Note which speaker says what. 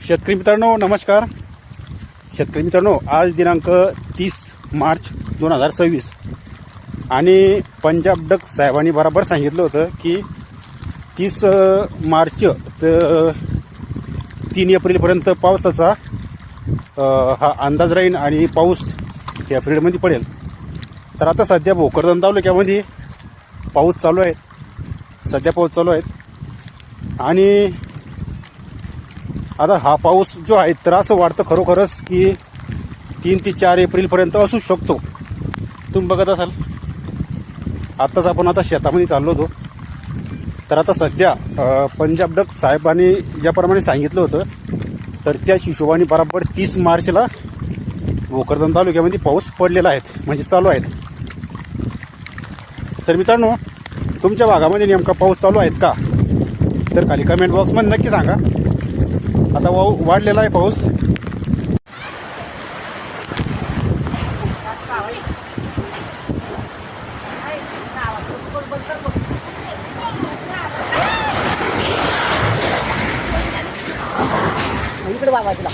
Speaker 1: शेतकरी मित्रांनो नमस्कार. शेतकरी मित्रांनो, आज दिनांक 30 मार्च 2026 आणि पंजाब डक साहेबांनी बरोबर सांगितलं होतं की 30 मार्च तर 3 एप्रिलपर्यंत पावसाचा हा अंदाज राहील आणि पाऊस एप्रिलमध्ये पडेल. तर आता सध्या भोकरदन तालुक्यामध्ये पाऊस चालू आहे. आणि आता हा पाऊस जो आहे तर असं वाटतं खरोखरच की 3 ते 4 एप्रिलपर्यंत असू शकतो. तुम्ही बघत असाल आत्ताच आपण आता शेतामध्ये चाललो होतो. तर आता सध्या पंजाब डक साहेबांनी ज्याप्रमाणे सांगितलं होतं तर त्या हिशोबाने बरोबर 30 मार्चला भोकरदन तालुक्यामध्ये पाऊस पडलेला आहे, म्हणजे चालू आहे. तर मित्रांनो, तुमच्या भागामध्ये नेमका पाऊस चालू आहेत का तर खाली कमेंट बॉक्समध्ये नक्की सांगा. आता वाढलेला आहे पाऊस.
Speaker 2: इकडे बाबा तुला